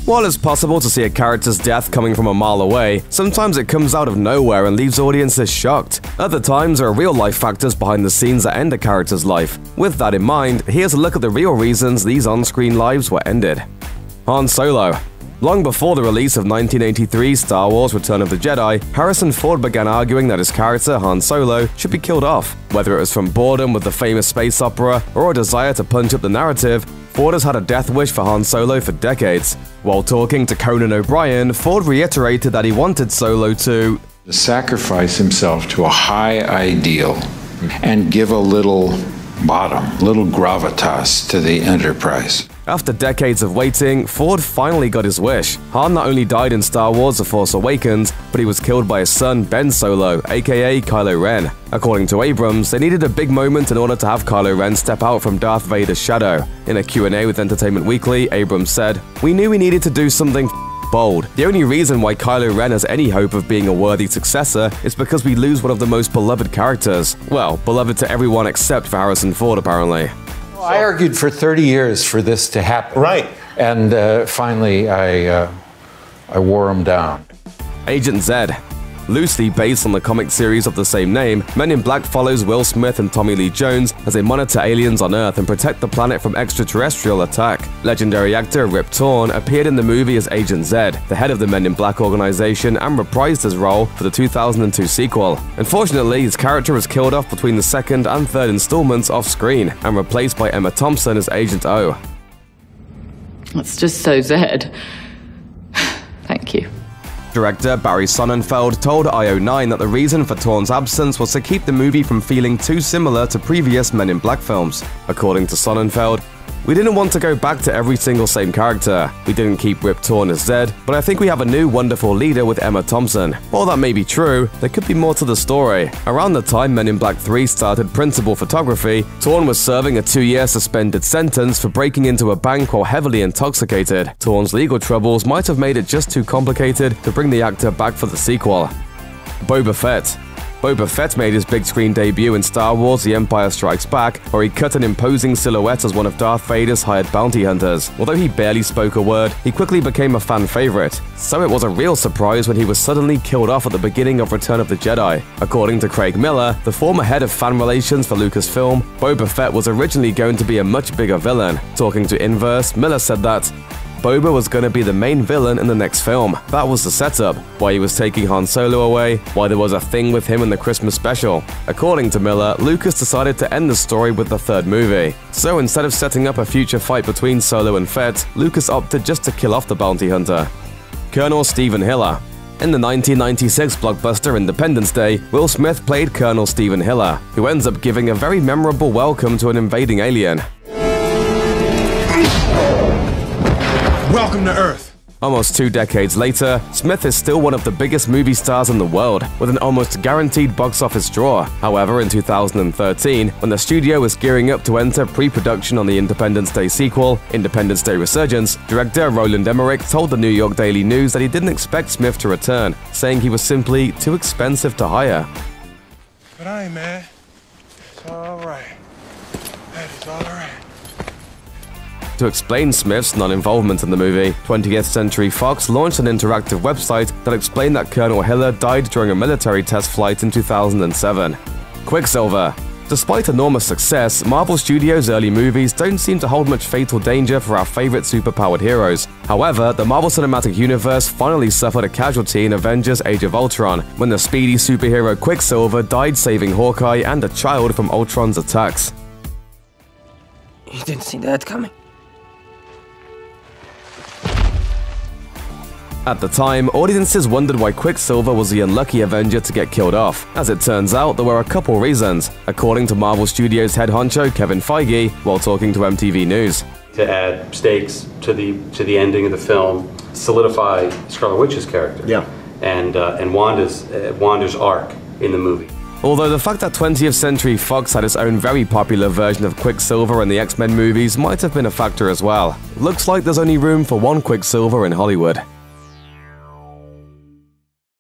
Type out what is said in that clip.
While it's possible to see a character's death coming from a mile away, sometimes it comes out of nowhere and leaves audiences shocked. Other times, there are real-life factors behind the scenes that end a character's life. With that in mind, here's a look at the real reasons these on-screen lives were ended. Han Solo. Long before the release of 1983's Star Wars Return of the Jedi, Harrison Ford began arguing that his character, Han Solo, should be killed off. Whether it was from boredom with the famous space opera or a desire to punch up the narrative, Ford has had a death wish for Han Solo for decades. While talking to Conan O'Brien, Ford reiterated that he wanted Solo to sacrifice himself to a high ideal and give a little bottom, little gravitas to the Enterprise. After decades of waiting, Ford finally got his wish. Han not only died in Star Wars The Force Awakens, but he was killed by his son Ben Solo, aka Kylo Ren. According to Abrams, they needed a big moment in order to have Kylo Ren step out from Darth Vader's shadow. In a Q&A with Entertainment Weekly, Abrams said, "We knew we needed to do something bold. The only reason why Kylo Ren has any hope of being a worthy successor is because we lose one of the most beloved characters. Well, beloved to everyone except for Harrison Ford, apparently." I argued for 30 years for this to happen. Right. And finally, I wore him down. Agent Zed. Loosely based on the comic series of the same name, Men in Black follows Will Smith and Tommy Lee Jones as they monitor aliens on Earth and protect the planet from extraterrestrial attack. Legendary actor Rip Torn appeared in the movie as Agent Zed, the head of the Men in Black organization, and reprised his role for the 2002 sequel. Unfortunately, his character was killed off between the second and third installments off-screen and replaced by Emma Thompson as Agent O. That's just so Zed. Thank you. Director Barry Sonnenfeld told IO9 that the reason for Torn's absence was to keep the movie from feeling too similar to previous Men in Black films. According to Sonnenfeld, "We didn't want to go back to every single same character. We didn't keep Rip Torn as Zed, but I think we have a new wonderful leader with Emma Thompson. While that may be true, there could be more to the story." Around the time Men in Black 3 started principal photography, Torn was serving a 2-year suspended sentence for breaking into a bank while heavily intoxicated. Torn's legal troubles might have made it just too complicated to bring the actor back for the sequel. Boba Fett. Boba Fett made his big screen debut in Star Wars The Empire Strikes Back, where he cut an imposing silhouette as one of Darth Vader's hired bounty hunters. Although he barely spoke a word, he quickly became a fan favorite, so it was a real surprise when he was suddenly killed off at the beginning of Return of the Jedi. According to Craig Miller, the former head of fan relations for Lucasfilm, Boba Fett was originally going to be a much bigger villain. Talking to Inverse, Miller said that Boba was going to be the main villain in the next film. That was the setup, why he was taking Han Solo away, why there was a thing with him in the Christmas special. According to Miller, Lucas decided to end the story with the third movie. So instead of setting up a future fight between Solo and Fett, Lucas opted just to kill off the bounty hunter. Colonel Stephen Hiller. In the 1996 blockbuster Independence Day, Will Smith played Colonel Stephen Hiller, who ends up giving a very memorable welcome to an invading alien. Welcome to Earth. Almost 2 decades later, Smith is still one of the biggest movie stars in the world, with an almost guaranteed box office draw. However, in 2013, when the studio was gearing up to enter pre-production on the Independence Day sequel, Independence Day Resurgence, director Roland Emmerich told the New York Daily News that he didn't expect Smith to return, saying he was simply too expensive to hire. But I ain't mad. It's all right. That is all right. To explain Smith's non-involvement in the movie, 20th Century Fox launched an interactive website that explained that Colonel Hiller died during a military test flight in 2007. Quicksilver. Despite enormous success, Marvel Studios' early movies don't seem to hold much fatal danger for our favorite superpowered heroes. However, the Marvel Cinematic Universe finally suffered a casualty in Avengers Age of Ultron, when the speedy superhero Quicksilver died saving Hawkeye and a child from Ultron's attacks. You didn't see that coming. At the time, audiences wondered why Quicksilver was the unlucky Avenger to get killed off. As it turns out, there were a couple reasons, according to Marvel Studios head honcho Kevin Feige while talking to MTV News. To add stakes to the ending of the film, solidify Scarlet Witch's character, and Wanda's arc in the movie. Although the fact that 20th Century Fox had its own very popular version of Quicksilver in the X-Men movies might have been a factor as well. Looks like there's only room for one Quicksilver in Hollywood.